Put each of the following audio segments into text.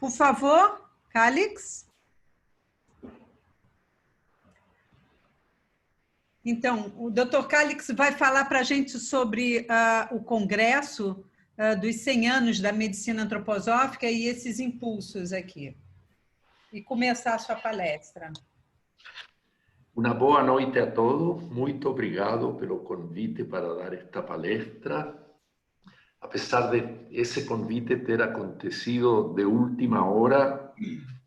Por favor, Calix. Então, o Dr. Calix vai falar para a gente sobre o congresso dos 100 anos da medicina antroposófica e esses impulsos aqui. E começar a sua palestra. Uma boa noite a todos. Muito obrigado pelo convite para dar esta palestra. Apesar de esse convite ter acontecido de última hora,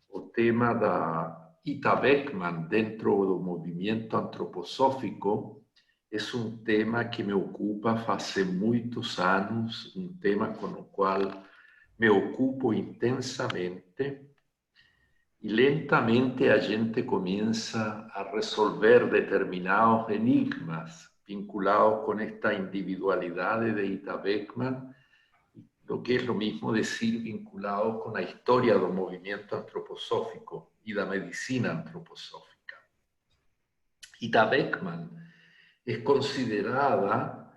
o tema da Ita Beckmann dentro do movimento antroposófico é um tema que me ocupa faz muitos anos, um tema com o qual me ocupo intensamente. E lentamente a gente comienza a resolver determinados enigmas vinculados con esta individualidad de Ita Beckmann, lo que es lo mismo decir vinculado con la historia del movimiento antroposófico y la medicina antroposófica. Ita Beckmann es considerada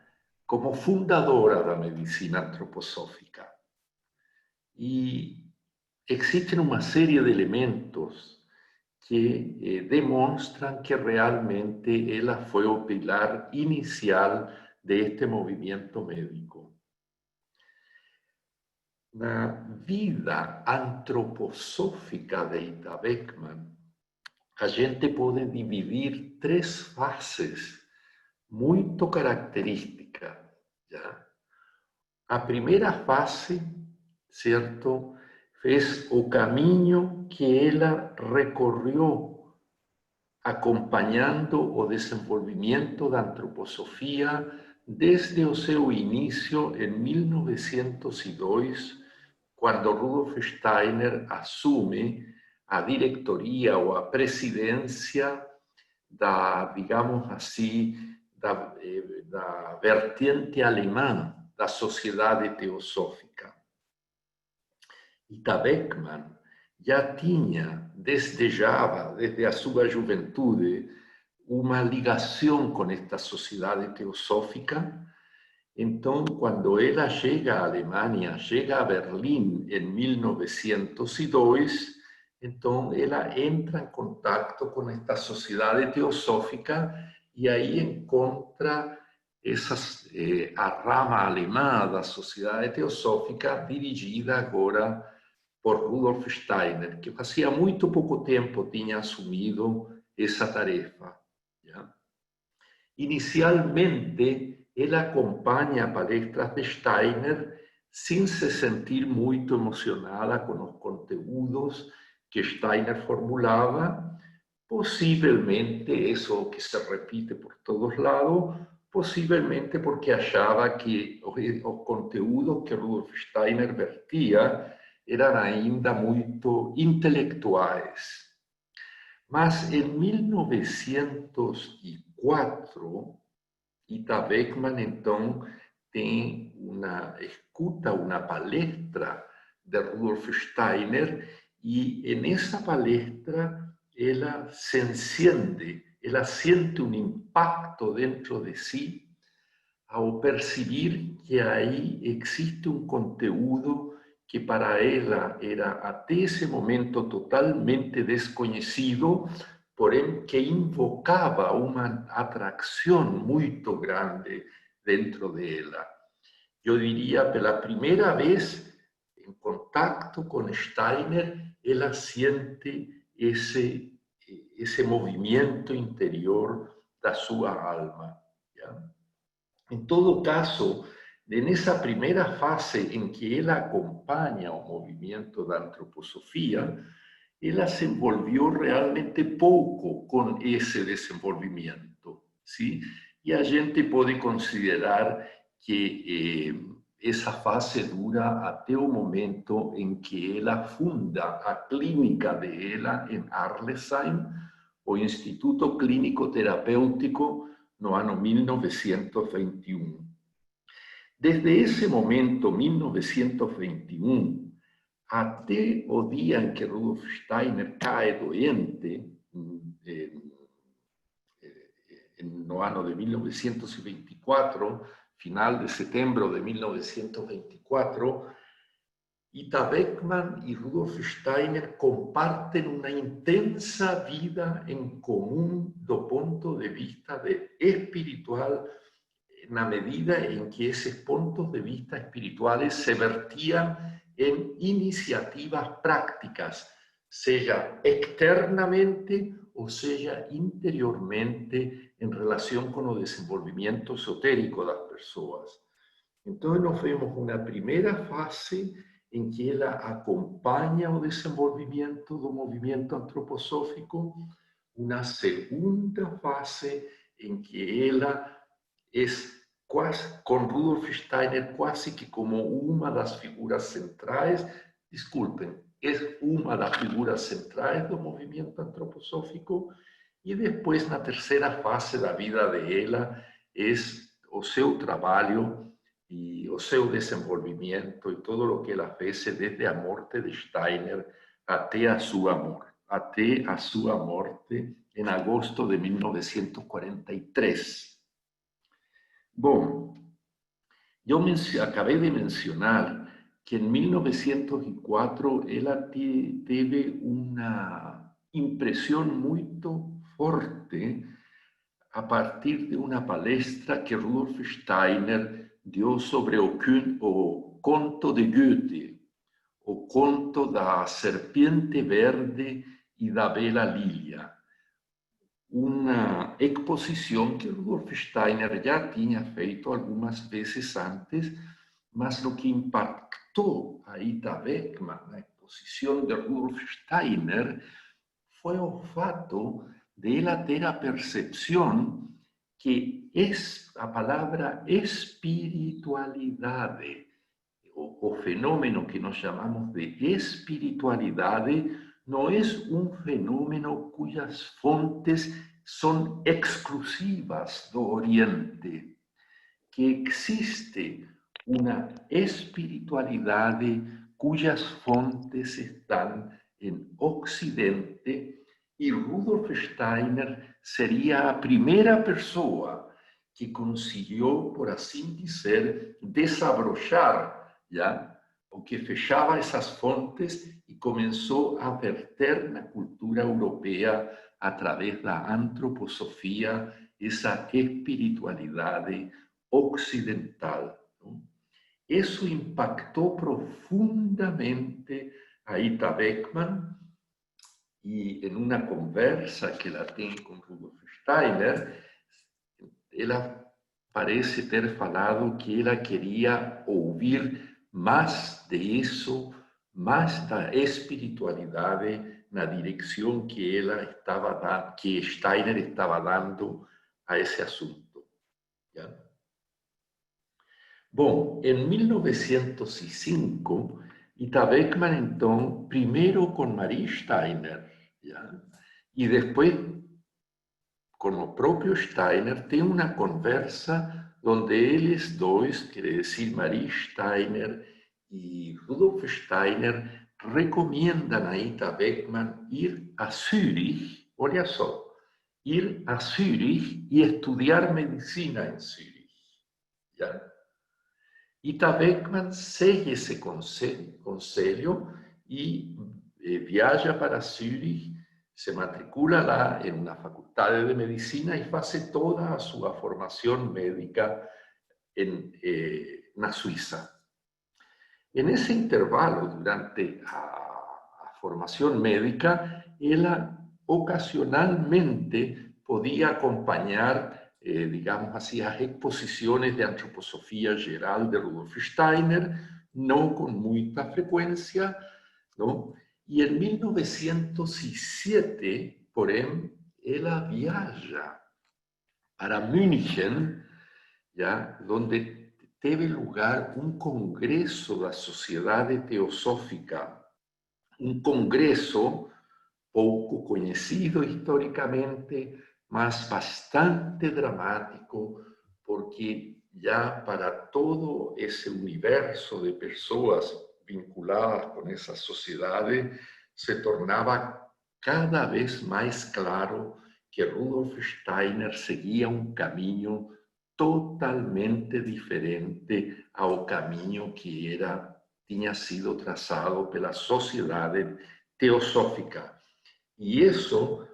como fundadora de la medicina antroposófica. Y existen una serie de elementos que demuestran que realmente ella fue el pilar inicial de este movimiento médico. La vida antroposófica de Ita Beckmann, a gente puede dividir tres fases muy características. ¿Ya? A primera fase, ¿cierto?, es o camino que ella recorrió acompañando o desenvolvimiento da antroposofía desde o seu inicio en 1902, cuando Rudolf Steiner asume a diretoria ou a presidencia da, digamos así, da vertiente alemã da Sociedade Teosófica. Ita Beckmann já tinha, desde a sua juventude, uma ligação com esta sociedade teosófica. Então, quando ela chega à Alemanha, chega a Berlim em 1902, então ela entra em contato com esta sociedade teosófica e aí encontra a rama alemã da sociedade teosófica dirigida agora por Rudolf Steiner, que hacía muito pouco tempo tinha assumido essa tarefa. ¿Ya? Inicialmente, ela acompanha palestras de Steiner sem se sentir muito emocionada com os conteúdos que Steiner formulava, possivelmente, isso que se repite por todos lados, possivelmente porque achava que os conteúdos que Rudolf Steiner vertia eram ainda muito intelectuais. Mas em 1904, Ita Beckmann, então, escuta uma palestra de Rudolf Steiner e nessa palestra ela se enciende, ela sente um impacto dentro de si ao perceber que aí existe um conteúdo que para ela era até esse momento totalmente desconhecido, porém que invocava uma atração muito grande dentro dela. Eu diria, pela primeira vez, em contato com Steiner, ela sente esse movimento interior da sua alma. ¿Ya? Em todo caso, nessa primeira fase em que ela acompanha o movimento da antroposofia, ela se envolveu realmente pouco com esse desenvolvimento. ¿Sí? E a gente pode considerar que essa fase dura até o momento em que ela funda a clínica dela em Arlesheim, o Instituto Clínico Terapêutico, no ano 1921. Desde esse momento, 1921, até o dia em que Rudolf Steiner cai doente, no ano de 1924, final de setembro de 1924, Ita Beckmann y Rudolf Steiner comparten una intensa vida en común do ponto de vista espiritual, na medida en que esos puntos de vista espirituales se vertían en iniciativas prácticas, sea externamente o sea interiormente en relación con el desenvolvimiento esotérico de las personas. Entonces nos vemos una primera fase en que ela acompaña o desenvolvimiento do movimiento antroposófico, una segunda fase en que ela es con Rudolf Steiner quase que como uma das figuras centrais, desculpen, es uma das figuras centrais do movimiento antroposófico, e depois na terceira fase da vida de ela es o seu trabalho e o seu desenvolvimento e todo o que ela fez desde a morte de Steiner até a sua morte em agosto de 1943. Bom, eu acabei de mencionar que em 1904 ela teve uma impressão muito forte a partir de uma palestra que Rudolf Steiner dio sobre o conto de Goethe, o conto da serpiente verde e da bela lilia. Una exposición que Rudolf Steiner ya tinha feito algumas vezes antes, mas lo que impactó a Ita Beckmann na exposición de Rudolf Steiner foi o fato de ela ter a percepção que a palavra espiritualidade, o fenômeno que nós chamamos de espiritualidade, não é um fenômeno cujas fontes são exclusivas do Oriente, que existe uma espiritualidade cujas fontes estão em Ocidente, e Rudolf Steiner seria a primeira pessoa que conseguiu, por assim dizer, desabrochar, já, o que fechava essas fontes e começou a verter na cultura europeia, através da antroposofia, essa espiritualidade ocidental. Isso impactou profundamente a Ita Beckmann, e em uma conversa que ela tem com Rudolf Steiner, ela parece ter falado que ela queria ouvir mais disso, mais da espiritualidade na direção que que Steiner estava dando a esse assunto. ¿Ya? Bom, em 1905, Ita Beckmann, então, primeiro com Marie Steiner, ¿ya? E depois com o próprio Steiner, tem uma conversa onde eles dois, quer dizer, Marie Steiner e Rudolf Steiner, recomendam a Ita Beckmann ir a Zürich, olha só, ir a Zürich e estudar medicina em Zürich. ¿Ya? Ita Beckmann segue esse conselho e viaja para Zürich, se matricula lá em uma faculdade de medicina e faz toda a sua formação médica na Suíça. Nesse intervalo, durante a formação médica, ela ocasionalmente podia acompanhar, digamos assim, as exposições de antroposofia geral de Rudolf Steiner, não com muita frequência, não? E em 1907, porém, ela viaja para München, já, onde teve lugar congresso da Sociedade Teosófica, congresso pouco conhecido historicamente, mas bastante dramático, porque já para todo esse universo de pessoas vinculadas com essa sociedade, se tornava cada vez mais claro que Rudolf Steiner seguia caminho totalmente diferente ao caminho que era tinha sido traçado pela sociedade teosófica. E isso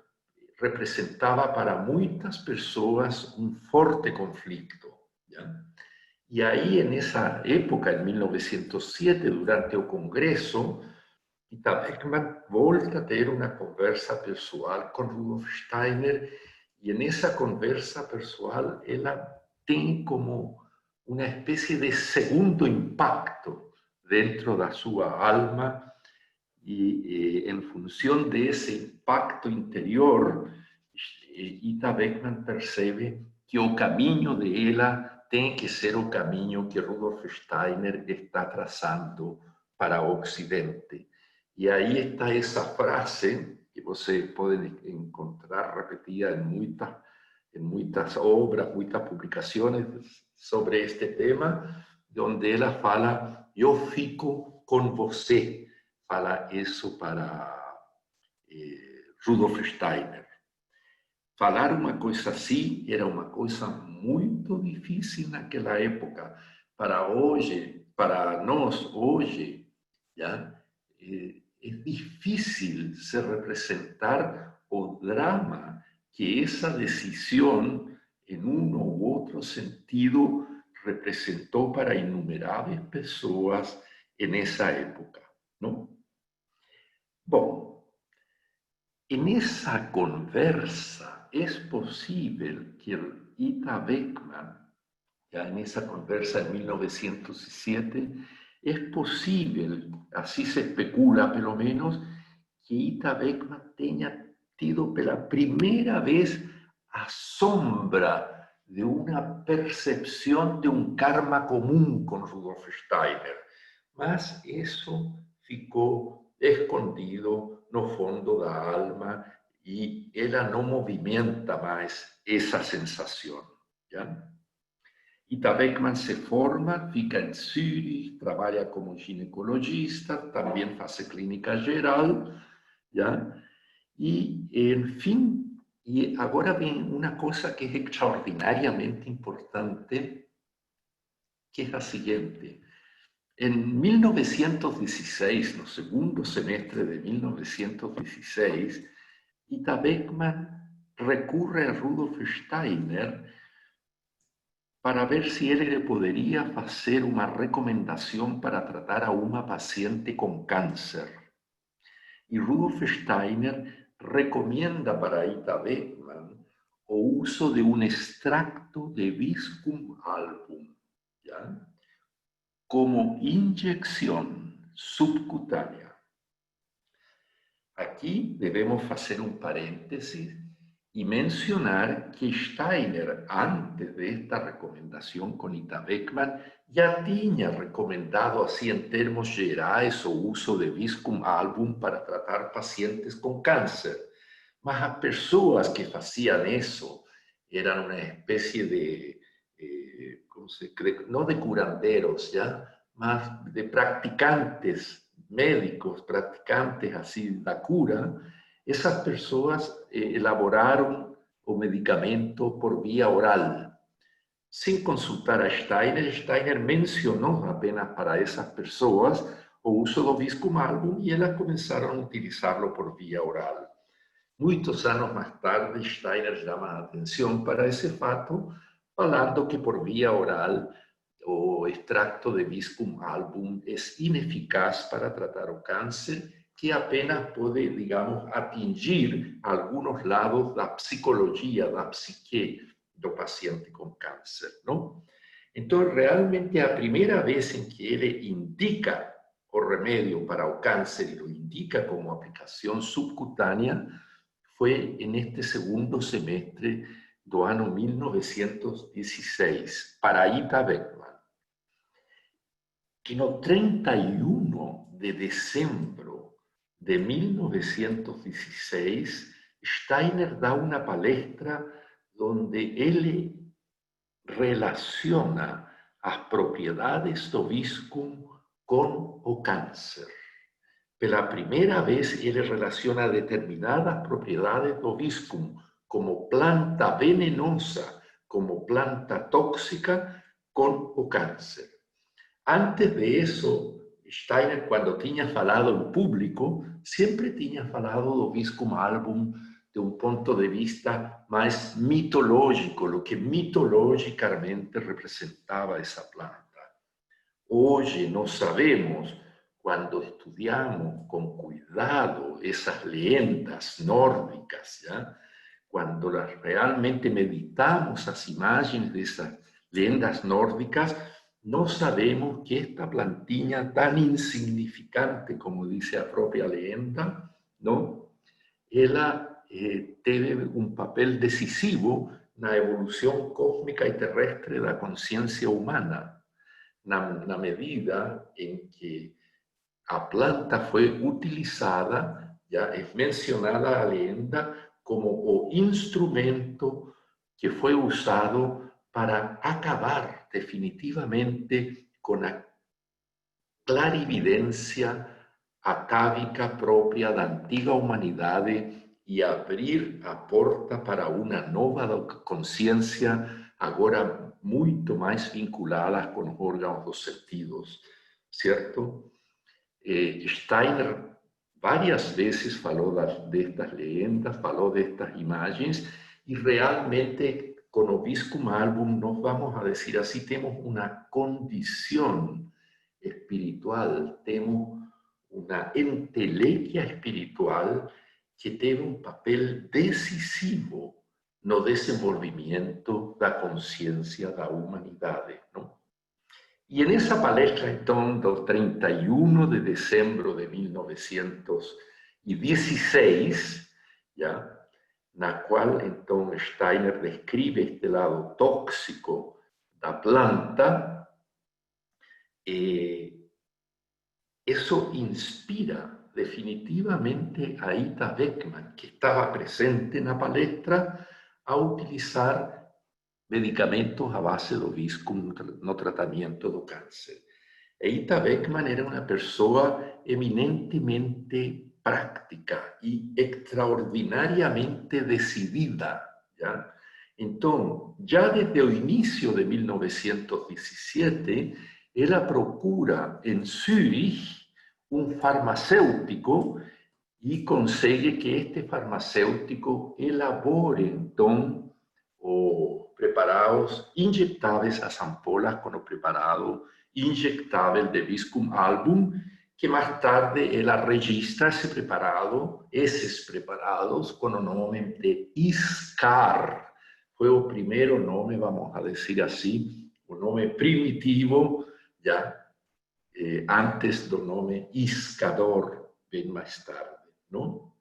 representava para muitas pessoas um forte conflito. ¿Ya? Y ahí en esa época, en 1907, durante el Congreso, Ita Beckmann volta a ter uma conversa pessoal com Rudolf Steiner, e nessa conversa pessoal ela tem como uma espécie de segundo impacto dentro da sua alma, e em função desse impacto interior, Ita Beckmann percebe que o caminho dela tem que ser o caminho que Rudolf Steiner está traçando para o Ocidente. E aí está essa frase que você pode encontrar repetida em muitas obras, muitas publicações sobre este tema, onde ela fala: eu fico com você. Fala isso para Rudolf Steiner. Falar uma coisa assim era uma coisa muito difícil naquela época. Para hoje, para nós hoje, já é difícil se representar o drama que essa decisão, em um ou outro sentido, representou para inumeráveis pessoas nessa época, não? Bom, nessa conversa é possível que Ita Beckmann, já nessa conversa em 1907, é possível, assim se especula pelo menos, que Ita Beckmann tenha tido pela primeira vez a sombra de uma percepção de um karma comum com Rudolf Steiner. Mas isso ficou escondido no fundo da alma e ela não movimenta mais essa sensação. Já? Ita Beckmann se forma, fica em Zürich, trabalha como ginecologista, também faz clínica geral, já? E, enfim, e agora vem uma coisa que é extraordinariamente importante, que é a seguinte. Em 1916, no segundo semestre de 1916, Ita Beckmann recorre a Rudolf Steiner para ver se ele lhe poderia fazer uma recomendação para tratar a uma paciente com câncer. E Rudolf Steiner recomenda para Ita Beckmann o uso de um extracto de Viscum album, ¿ya? Como inyecção subcutânea. Aqui devemos fazer um parêntese e mencionar que Steiner, antes desta recomendação com Ita Beckmann, já tinha recomendado, assim em termos gerais, o uso de Viscum album para tratar pacientes com câncer. Mas as pessoas que faziam isso eram uma espécie de, como se cree, não de curandeiros, já, mas de praticantes médicos, praticantes assim da cura. Essas pessoas elaboraram o medicamento por via oral. Sem consultar a Steiner, Steiner mencionou apenas para essas pessoas o uso do Viscum album e elas começaram a utilizá-lo por via oral. Muitos anos mais tarde, Steiner chama a atenção para esse fato, falando que por via oral o extracto de Viscum album é ineficaz para tratar o câncer, que apenas pode, digamos, atingir alguns lados da psicologia, da psique do paciente com câncer, não? Então, realmente, a primeira vez em que ele indica o remédio para o câncer e o indica como aplicação subcutânea foi neste segundo semestre do ano 1916, para Ita Beckmann, que no 31 de dezembro de 1916, Steiner dá uma palestra onde ele relaciona as propriedades do Viscum com o câncer. Pela primeira vez, ele relaciona determinadas propriedades do Viscum como planta venenosa, como planta tóxica, com o câncer. Antes de eso, Steiner, quando tinha falado em público, sempre tinha falado do Viscum album de um ponto de vista mais mitológico, o que mitologicamente representava essa planta. Hoje nós sabemos, quando estudamos com cuidado essas lendas nórdicas, ¿ya? Quando realmente meditamos as imagens dessas lendas nórdicas, nós sabemos que esta plantinha tão insignificante, como diz a própria lenda, não? Ela teve um papel decisivo na evolução cósmica e terrestre da consciência humana, na medida em que a planta foi utilizada, já é mencionada a lenda, como o instrumento que foi usado para acabar definitivamente com a clarividência atávica própria da antiga humanidade e abrir a porta para uma nova consciência, agora muito mais vinculada com os órgãos dos sentidos, certo? Steiner várias vezes falou destas leyendas, falou destas imagens, e realmente com o Viscum album nós vamos a dizer assim, temos uma condição espiritual, temos uma entelequia espiritual que teve um papel decisivo no desenvolvimento da consciência da humanidade, não? E nessa palestra, então, do 31 de dezembro de 1916, já, na qual, então, Steiner descreve este lado tóxico da planta, isso inspira definitivamente a Ita Beckmann, que estava presente na palestra, a utilizar medicamentos à base do Viscum no tratamento do câncer. Ita Beckmann era uma pessoa eminentemente práctica e extraordinariamente decidida. ¿Ya? Então, já desde o início de 1917, ela procura em Zürich um farmacêutico e consegue que este farmacêutico elabore, então, preparados injetáveis, as ampolas com o preparado injetável de Viscum album, que mais tarde ela registra esses preparados com o nome de Iscar. Foi o primeiro nome, vamos a dizer assim, o nome primitivo, já antes do nome Iscador, bem mais tarde, não?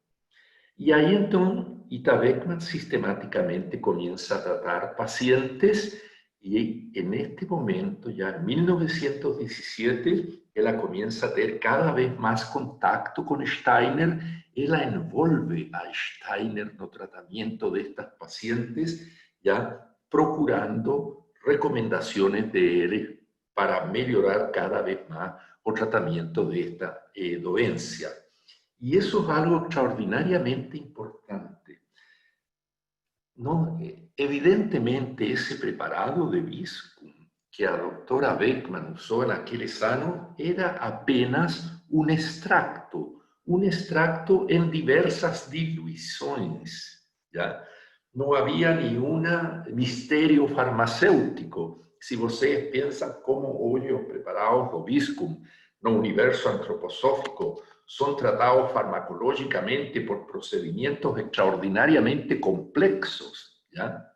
E aí, então, Ita Beckmann sistemáticamente começa a tratar pacientes e, neste momento, já em 1917, ela começa a ter cada vez mais contato com Steiner, ela envolve a Steiner no tratamento destas pacientes, já procurando recomendações de ele para melhorar cada vez mais o tratamento desta doença. E isso é algo extraordinariamente importante. Não, evidentemente, esse preparado de Viscum que a doutora Beckmann usou naqueles anos era apenas um extracto em diversas diluições. Já? Não havia nenhum mistério farmacêutico. Se vocês pensam como hoje os preparados do Viscum no universo antroposófico são tratados farmacologicamente por procedimentos extraordinariamente complexos, ¿ya?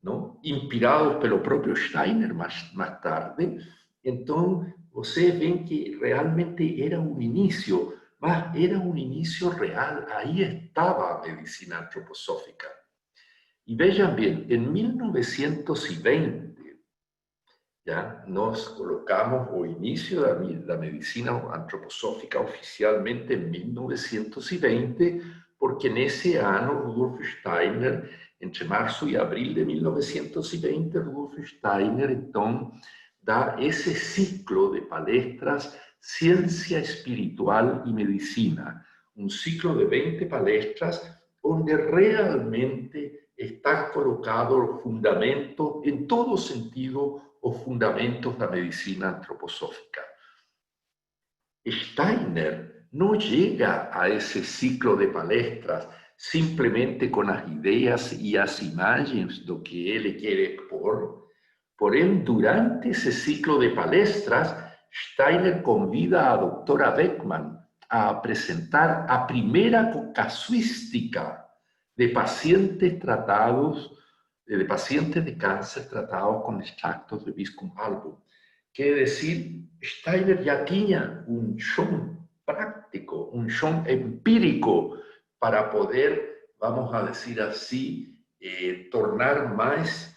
¿No? Inspirados pelo próprio Steiner mais tarde. Então, vocês veem que realmente era um início, mas era um início real. Aí estava a medicina antroposófica. E vejam bem, em 1920, ¿ya? Nós colocamos o início da medicina antroposófica oficialmente em 1920, porque nesse ano Rudolf Steiner, entre março e abril de 1920, Rudolf Steiner, então, dá esse ciclo de palestras Ciência Espiritual e Medicina, um ciclo de 20 palestras, onde realmente está colocado o fundamento, em todo sentido, os fundamentos da medicina antroposófica. Steiner no llega a ese ciclo de palestras simplesmente com as ideias e as imagens do que ele quer expor. Porém, durante esse ciclo de palestras, Steiner convida a doutora Beckmann a apresentar a primeira casuística de pacientes tratados, de pacientes de cáncer tratados con extractos de Viscum album. Quiere decir, Steiner ya tenía un chão práctico, un chão empírico para poder, vamos a decir así, tornar más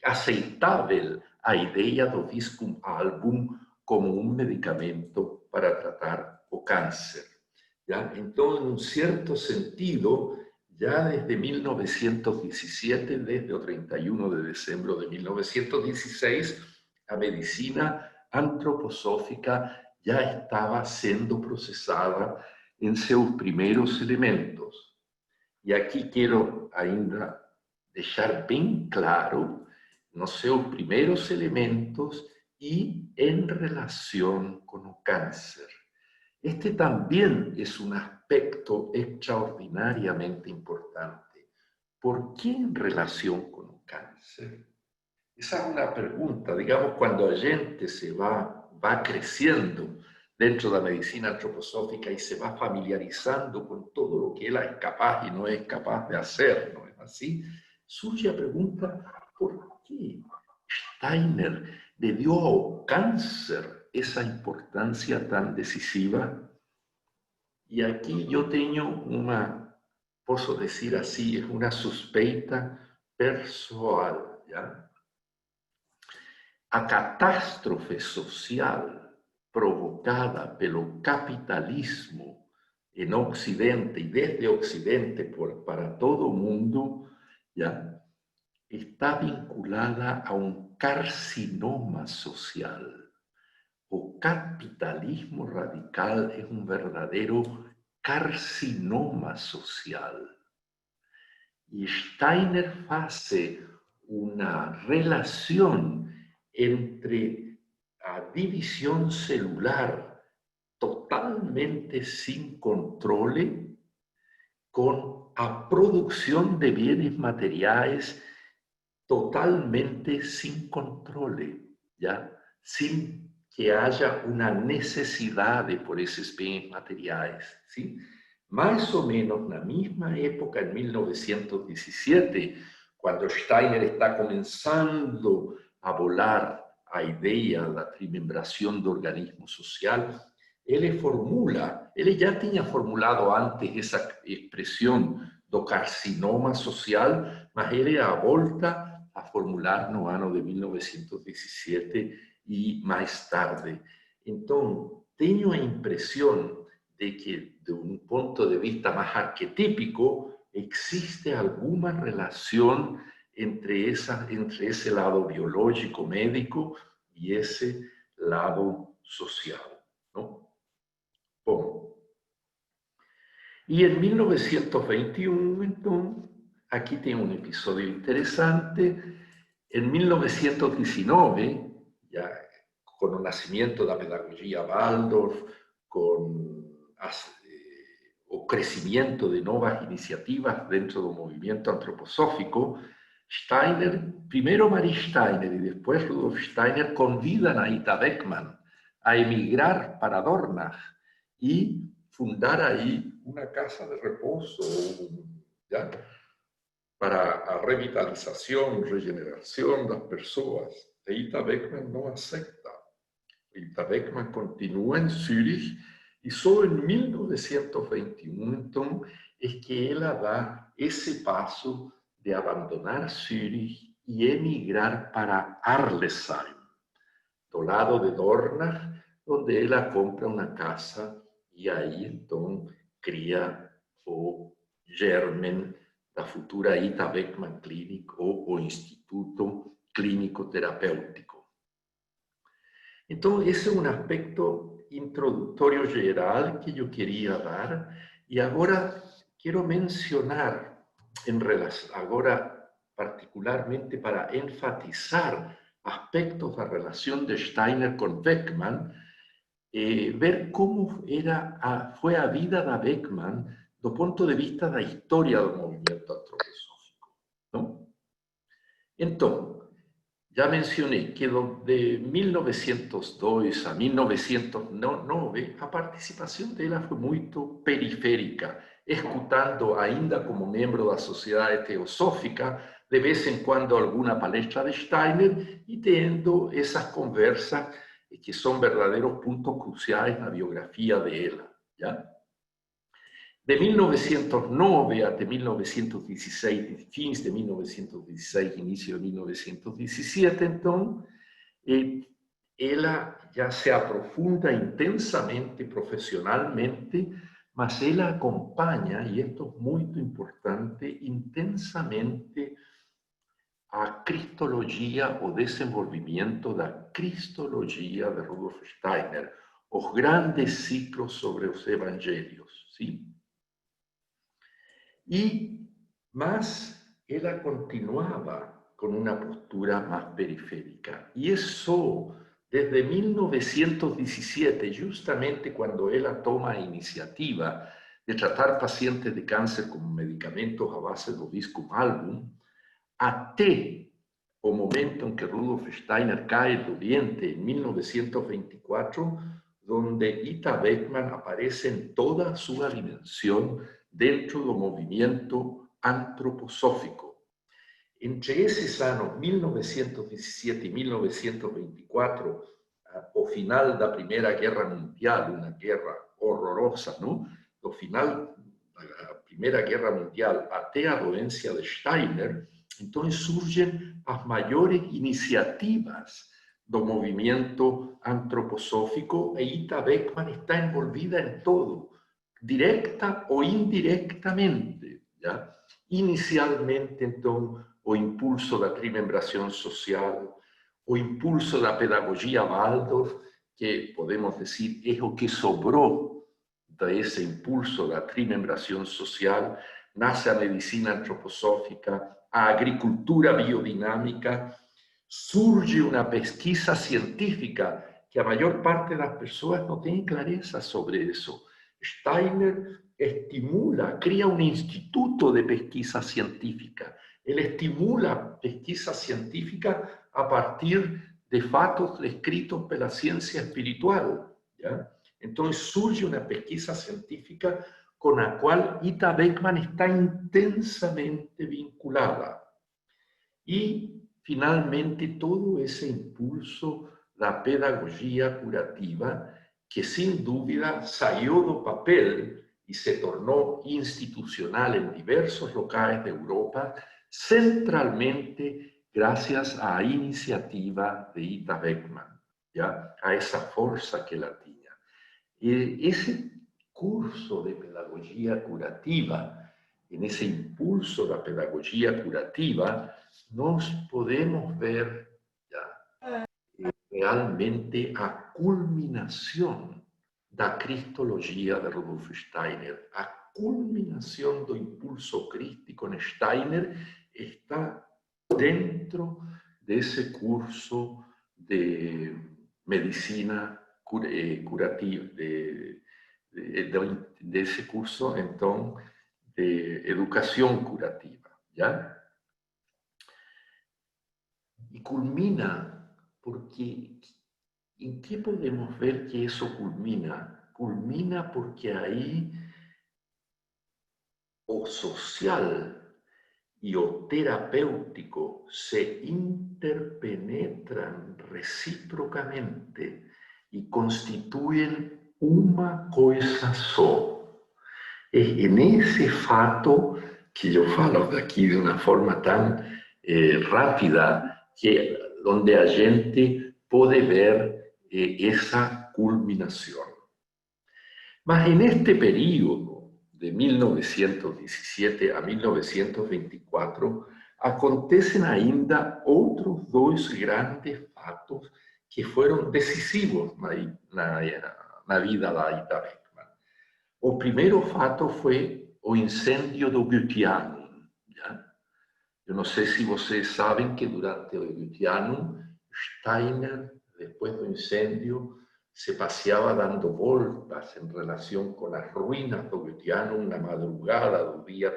aceitável a ideia do Viscum album como un medicamento para tratar o cáncer. ¿Ya? Entonces, en un cierto sentido, ya desde 1917, desde el 31 de diciembre de 1916, a medicina antroposófica ya estaba siendo procesada en sus primeros elementos. Y aquí quiero ainda dejar bien claro nos seus primeros elementos y en relación con el cáncer. Este también es un aspecto extraordinariamente importante. ¿Por qué en relación con el cáncer? Esa es una pregunta, digamos, cuando la gente se va creciendo dentro de la medicina antroposófica y se va familiarizando con todo lo que él es capaz y no es capaz de hacer, ¿no es así? Surge la pregunta, ¿por qué Steiner le dio al cáncer esa importancia tan decisiva? Y aquí yo tengo una, puedo decir así, es una sospecha personal, ¿ya? A catástrofe social provocada pelo capitalismo en Occidente y desde Occidente para todo el mundo, ¿ya? Está vinculada a un carcinoma social. O capitalismo radical es un verdadero carcinoma social. Y Steiner hace una relación entre la división celular totalmente sin control con la producción de bienes materiales totalmente sin control, ¿ya? Sin que haya una necesidad por esos bienes materiales, ¿sí? Más o menos en la misma época, en 1917, cuando Steiner está comenzando a volar a idea de la trimembración de organismo social, él ya tenía formulado antes esa expresión do carcinoma social, mas él ha volta a formular no ano de 1917 y más tarde. Entonces, tengo la impresión de que, de un punto de vista más arquetípico, existe alguna relación entre ese lado biológico médico y ese lado social, ¿no? Bom, y en 1921, entonces, aquí tengo un episodio interesante. En 1919, ya con el nacimiento de la pedagogía Waldorf, con o crecimiento de nuevas iniciativas dentro del movimiento antroposófico, Steiner, primero Marie Steiner y después Rudolf Steiner, convidan a Ita Beckmann a emigrar para Dornach y fundar ahí una casa de reposo, ¿ya? Para a revitalización, regeneración de las personas. E Ita Beckmann no acepta. Ita Beckmann continúa en Zürich y solo en 1921 entonces, es que ella da ese paso de abandonar Zürich y emigrar para Arlesheim, del lado de Dornach, donde ella compra una casa y ahí entonces cría o germen la futura Ita Beckmann Clinic o Instituto Clínico Terapéutico. Entonces, ese es un aspecto introductorio general que yo quería dar y ahora quiero mencionar, ahora particularmente para enfatizar aspectos de la relación de Steiner con Beckmann, ver como foi a vida da Beckmann do ponto de vista da história do movimento antroposófico. Não? Então, já mencionei que de 1902 a 1909 a participação dela foi muito periférica, escutando ainda como membro da Sociedade Teosófica, de vez em quando alguma palestra de Steiner e tendo essas conversas que são verdadeiros pontos cruciais na biografia dela. ¿Ya? De 1909 até 1916, fins de 1916, início de 1917, então, ela já se aprofunda intensamente profissionalmente, mas ela acompanha, e isto é muito importante, intensamente a cristologia, o desenvolvimento da cristologia de Rudolf Steiner, os grandes ciclos sobre os evangelhos, sim? Mas ela continuava com uma postura mais periférica. E é só desde 1917, justamente quando ela toma a iniciativa de tratar pacientes de câncer com medicamentos à base do disco Malbum, até o momento em que Rudolf Steiner cai doente, em 1924, onde Ita Beckmann aparece em toda a sua dimensão dentro do movimento antroposófico. Entre esses anos, 1917 e 1924, o final da Primeira Guerra Mundial, uma guerra horrorosa, não? Do final da Primeira Guerra Mundial até a doença de Steiner, então surgem as maiores iniciativas do movimento antroposófico e Ita Beckmann está envolvida em todo, directa ou indirectamente. ¿Ya? Inicialmente, então, o impulso da trimembração social, o impulso da pedagogia Waldorf, que podemos dizer é o que sobrou desse impulso da trimembração social, nasce a medicina antroposófica, a agricultura biodinâmica, surge uma pesquisa científica que a maior parte das pessoas não tem clareza sobre isso. Steiner estimula, cria um instituto de pesquisa científica. Ele estimula a pesquisa científica a partir de fatos descritos pela ciência espiritual. ¿Ya? Então surge uma pesquisa científica com a qual Ita Beckmann está intensamente vinculada. E, finalmente, todo esse impulso da pedagogia curativa, que sem dúvida saiu do papel e se tornou institucional em diversos locais da Europa, centralmente graças à iniciativa de Ita Beckmann, ¿ya? A essa força que ela tinha. E esse curso de pedagogia curativa, nesse impulso da pedagogia curativa, nós podemos ver realmente a culminação da cristologia de Rudolf Steiner. A culminação do impulso crístico em Steiner está dentro desse curso de medicina curativa, desse curso, então, de educação curativa. ¿Ya? E culmina porque, em que podemos ver que isso culmina? Culmina porque aí o social e o terapêutico se interpenetram reciprocamente e constituem uma coisa só. É nesse fato que eu falo daqui de uma forma tão rápida, que onde a gente pode ver essa culminação. Mas neste período, de 1917 a 1924, acontecem ainda outros dois grandes fatos que foram decisivos na vida da Ita Beckmann. O primeiro fato foi o incêndio do Goetheanum. Eu não sei se vocês sabem que durante o Goetheanum, Steiner, depois do incêndio, se paseaba dando voltas en relación con las ruinas do Goetheanum na madrugada do dia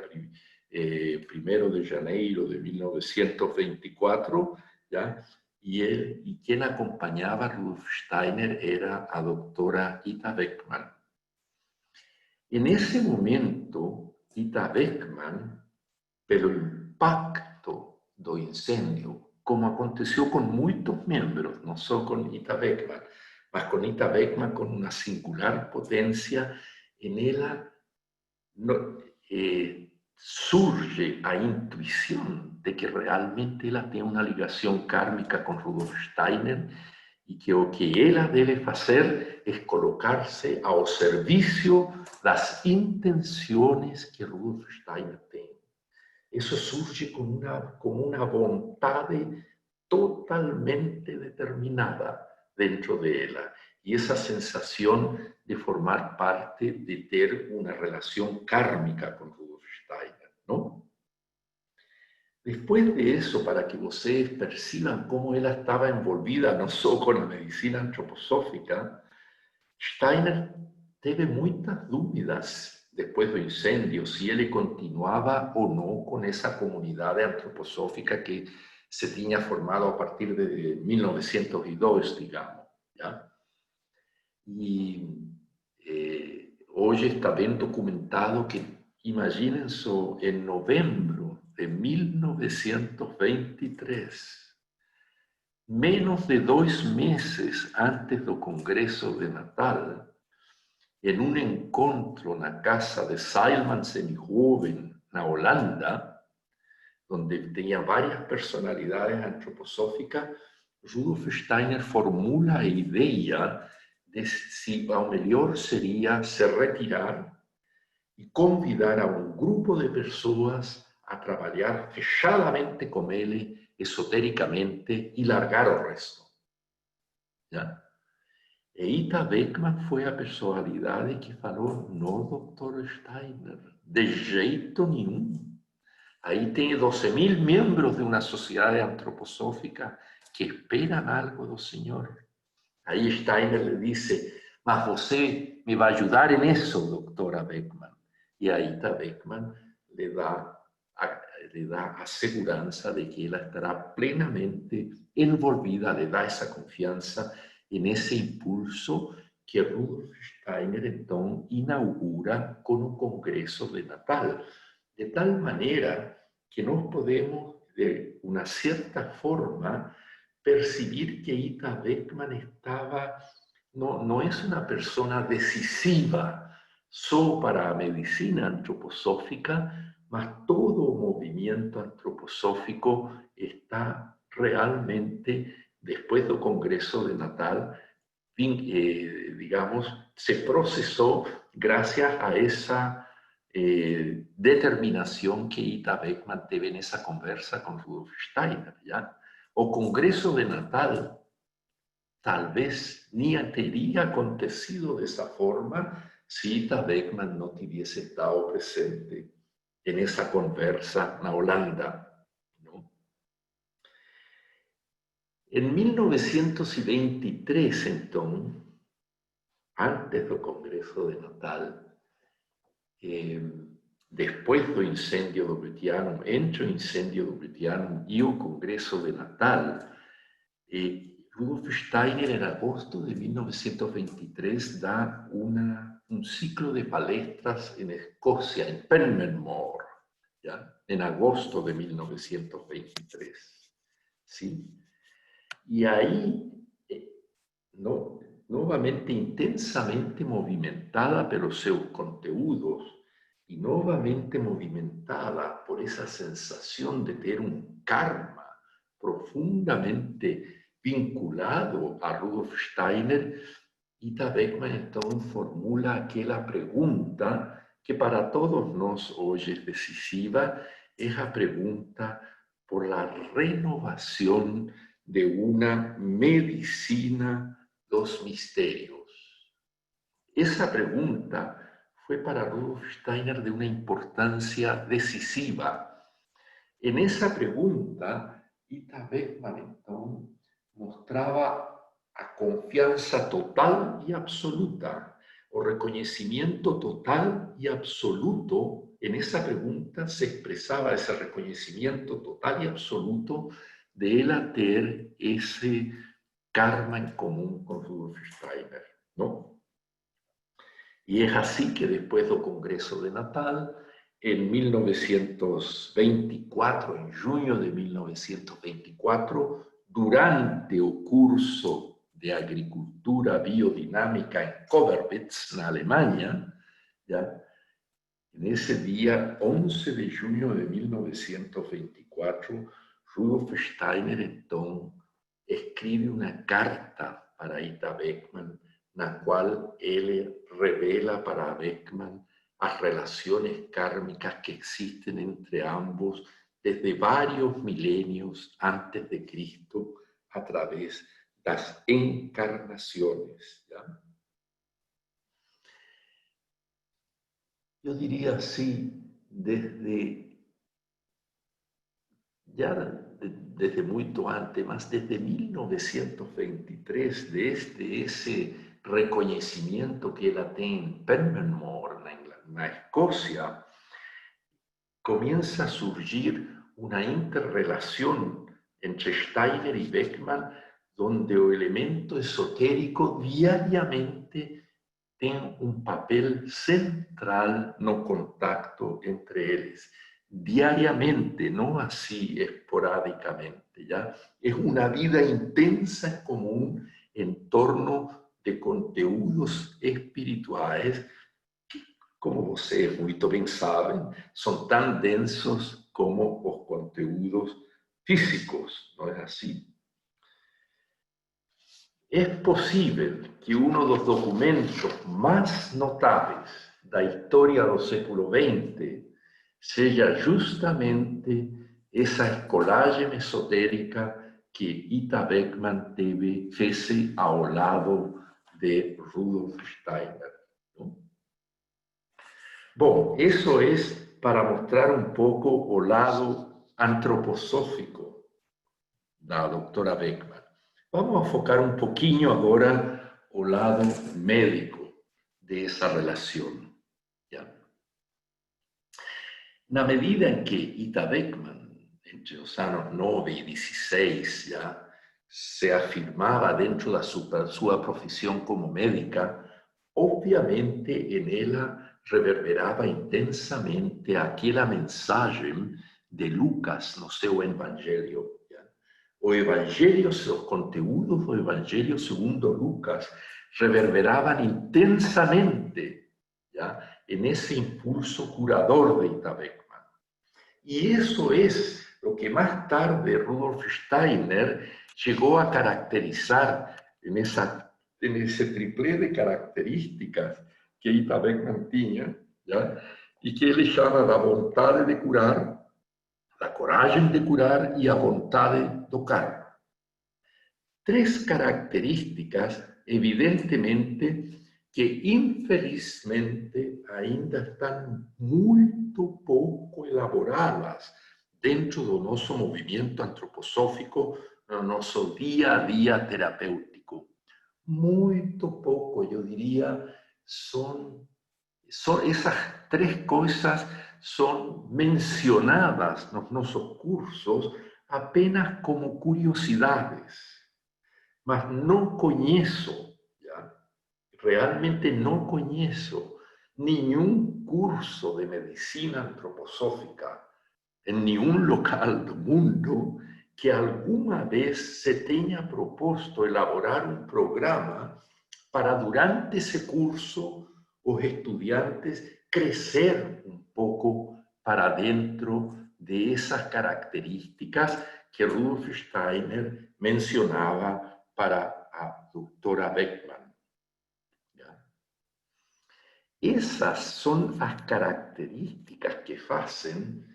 1º de janeiro de 1924, ¿ya? Y quien acompañaba a Rudolf Steiner era a doctora Ita Beckmann. En ese momento, Ita Beckmann, pelo impacto do incendio, como aconteceu com muitos membros, não só com Ita Beckmann, mas con Ita Beckmann con una singular potencia, en ella surge a intuición de que realmente ella tiene una ligación kármica con Rudolf Steiner y que lo que ella debe hacer es colocarse ao servicio das intenciones que Rudolf Steiner tiene. Eso surge con una voluntad totalmente determinada dentro de ella. Y esa sensación de formar parte, de tener una relación kármica con Rudolf Steiner, ¿no? Después de eso, para que ustedes perciban cómo ella estaba envolvida no solo con la medicina antroposófica, Steiner teve muchas dudas después del incendio, si él continuaba o no con esa comunidad antroposófica que se tenía formado a partir de 1902, digamos, ¿ya? Y hoy está bien documentado que, imagínense, en noviembre de 1923, menos de 2 meses antes del Congreso de Natal, en un encuentro en la casa de Seilmans en Hoven, en Holanda, donde tenía varias personalidades antroposóficas, Rudolf Steiner formula la idea de si lo mejor sería se retirar y convidar a un grupo de personas a trabajar fechadamente con él, esotéricamente, y largar el resto. ¿Ya? E Ita Beckmann foi a personalidade que falou: no, Dr. Steiner, de jeito nenhum. Aí tem 12.000 membros de uma sociedade antroposófica que esperam algo do Senhor. Aí Steiner lhe disse: mas você me vai ajudar nisso, doutora Beckmann. E a Ita Beckmann lhe dá a segurança de que ela estará plenamente envolvida, lhe dá essa confiança en ese impulso que Rudolf Steiner entonces inaugura con un congreso de Natal, de tal manera que nos podemos, de una cierta forma, percibir que Ita Beckmann no es una persona decisiva solo para la medicina antroposófica, mas todo movimiento antroposófico está realmente, después del Congreso de Natal, digamos, se procesó gracias a esa determinación que Ita Beckmann teve en esa conversa con Rudolf Steiner, ¿ya? O Congreso de Natal tal vez ni teria acontecido de esa forma si Ita Beckmann no hubiese estado presente en esa conversa en Holanda. En 1923, entonces, antes del Congreso de Natal, después del incendio do Goetheanum, entre el incendio do Goetheanum y el Congreso de Natal, Rudolf Steiner, en agosto de 1923, da un ciclo de palestras en Escocia, en Penmanmore, ¿ya? En agosto de 1923. ¿Sí? Y ahí, nuevamente intensamente movimentada por seus conteúdos y nuevamente movimentada por esa sensación de tener un karma profundamente vinculado a Rudolf Steiner, Ita Beckmann entonces formula aquella pregunta que para todos nos hoy es decisiva, es la pregunta por la renovación de una medicina dos misterios. Esa pregunta fue para Rudolf Steiner de una importancia decisiva. En esa pregunta, Ita Beckmann entonces mostraba a confianza total y absoluta, o reconocimiento total y absoluto. En esa pregunta se expresaba ese reconocimiento total y absoluto de él a tener ese karma en común con Rudolf Steiner, ¿no? Y es así que después del Congreso de Natal, en 1924, en junio de 1924, durante el curso de agricultura biodinámica en Koberwitz, en Alemania, ¿ya? En ese día, 11 de junio de 1924, Rudolf Steiner entonces escribe una carta para Ita Beckmann, na qual ele revela para Beckmann as relaciones kármicas que existen entre ambos desde varios milenios antes de Cristo a través de las encarnaciones, ¿ya? Yo diría así, desde mucho antes, más desde 1923, desde ese reconocimiento que él tiene en Permanmore, en Escocia, comienza a surgir una interrelación entre Steiner y Beckmann, donde el elemento esotérico diariamente tiene un papel central no contacto entre ellos. Diariamente, no así esporádicamente, ¿ya? Es una vida intensa en común en torno de conteúdos espirituales que, como vocês muito bem sabem, son tan densos como los conteúdos físicos, ¿no es así? Es posible que uno de los documentos más notables de la historia del século XX sea justamente esa escolagem esotérica que Ita Beckmann fez ao lado de Rudolf Steiner, ¿no? Bom, eso es para mostrar un poco el lado antroposófico de la doctora Beckmann. Vamos a focar un poquinho agora o lado médico de esa relación, ¿ya? Na medida en que Ita Beckmann, entre los años 9 y 16, ¿ya?, se afirmaba dentro de su profesión como médica, obviamente en ella reverberaba intensamente aquella mensaje de Lucas no seu Evangelio. O Evangelio, los conteúdos del Evangelio segundo Lucas reverberaban intensamente, ¿ya?, en ese impulso curador de Ita Beckmann. Y eso es lo que más tarde Rudolf Steiner llegó a caracterizar en ese triplé de características que Ita Beckmann tenía, ¿ya?, y que él llama la voluntad de curar, la coragem de curar y a vontade do karma. Tres características, evidentemente, que infelizmente ainda están muy poco elaboradas dentro do nosso movimento antroposófico, no nosso dia a dia terapêutico. Muito pouco, eu diria, esas tres cosas son mencionadas nos nuestros cursos apenas como curiosidades, mas no conozco, ¿ya?, realmente no conozco ningún curso de medicina antroposófica en ningún local del mundo que alguna vez se tenga propuesto elaborar un programa para durante ese curso los estudiantes crecer un poco para dentro de esas características que Rudolf Steiner mencionaba para la doctora Beckmann. ¿Ya? Esas son las características que hacen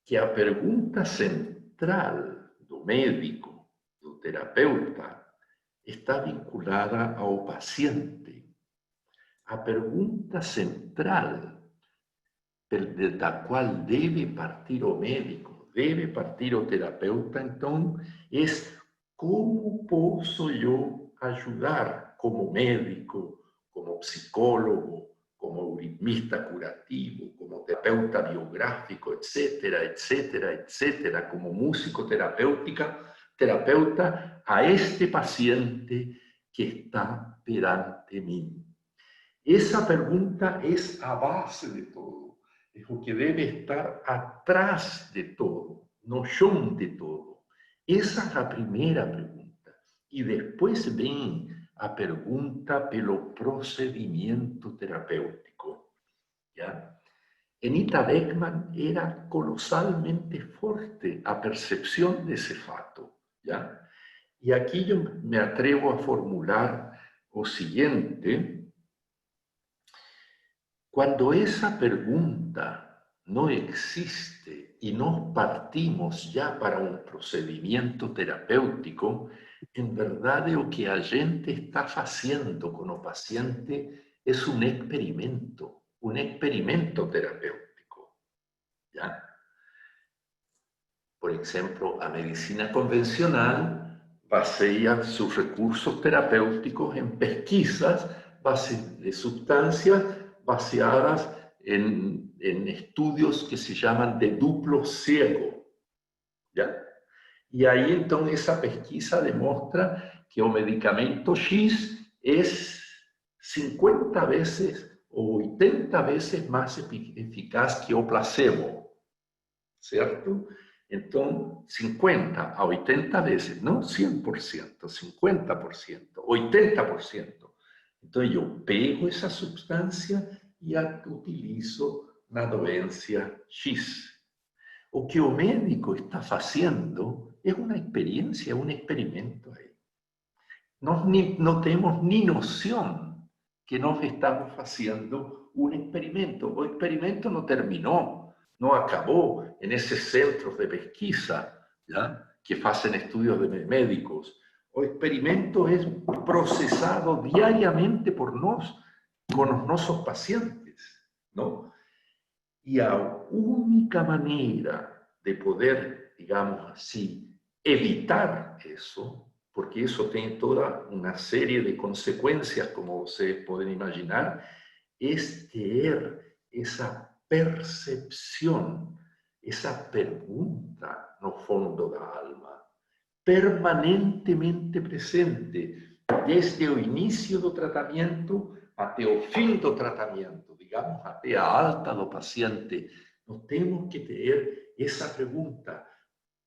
que a pregunta central do médico, do terapeuta, está vinculada ao paciente. A pergunta central da qual debe partir o médico, debe partir o terapeuta, então, é como posso eu ayudar como médico, como psicólogo, como euritmista curativo, como terapeuta biográfico, etcétera, etcétera, etcétera, como músico terapeuta a este paciente que está perante mí? Esa pregunta es a base de todo, es lo que debe estar atrás de todo, no son de todo. Esa es la primera pregunta. Y después ven a pregunta pelo procedimiento terapéutico. ¿Ya? En Ita Beckmann era colosalmente fuerte a percepción de ese fato. ¿Ya? Y aquí yo me atrevo a formular lo siguiente. Cuando esa pregunta no existe y nos partimos ya para un procedimiento terapéutico, en verdad lo que a gente está haciendo con el paciente es un experimento terapéutico. ¿Ya? Por ejemplo, a medicina convencional basea sus recursos terapéuticos en pesquisas de sustancias baseadas en estudios que se llaman de duplo ciego. ¿Ya? Y ahí entonces esa pesquisa demuestra que el medicamento X es 50 veces o 80 veces más eficaz que el placebo, ¿cierto? Entonces, 50 a 80 veces, no 100%, 50%, 80%. Entonces, yo pego esa sustancia y la utilizo na doencia X. O que o médico está haciendo es una experiencia, un experimento ahí. No tenemos ni noción que nos estamos haciendo un experimento. O experimento no terminó, no acabó en esos centros de pesquisa, ¿ya? Que hacen estudios de médicos. O experimento es procesado diariamente por nos, con nuestros pacientes, ¿no? Y la única manera de poder, digamos así, evitar eso, porque eso tiene toda una serie de consecuencias, como ustedes pueden imaginar, es tener esa percepción, esa pregunta no fondo da alma, permanentemente presente, desde el inicio do tratamento até o fin do tratamento, digamos, até a alta do paciente. Nós temos que ter essa pergunta: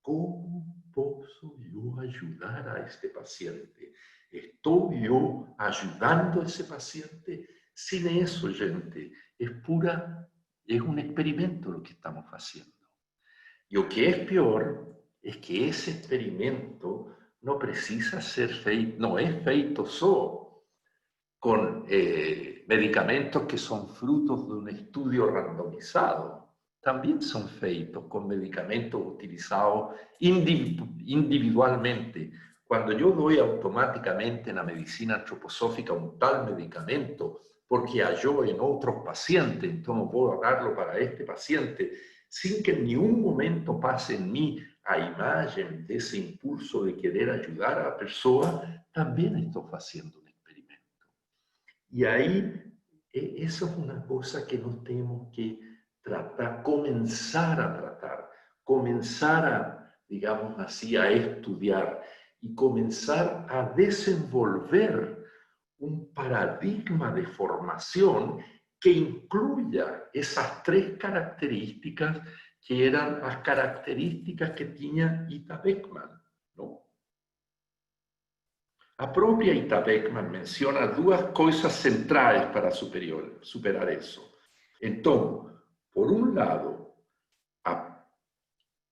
como posso eu ajudar a este paciente? Estou eu ajudando a esse paciente? Sin eso, gente, es un experimento lo que estamos haciendo. Y lo que es peor es que ese experimento no precisa ser feito, no es feito solo con medicamentos que son frutos de un estudio randomizado. También son feitos con medicamentos utilizados individualmente. Cuando yo doy automáticamente en la medicina antroposófica un tal medicamento porque halló en otros pacientes, entonces voy a darlo para este paciente, sin que en ningún momento pase en mí a imagen de ese impulso de querer ayudar a la persona, también estoy haciendo un experimento. Y ahí, eso es una cosa que nos tenemos que tratar, comenzar a tratar, comenzar a, digamos así, a estudiar y comenzar a desenvolver un paradigma de formación que incluya esas tres características que eran las características que tenía Ita Beckmann, ¿no? A própria Ita Beckmann menciona duas coisas centrais para superar isso. Então, por um lado,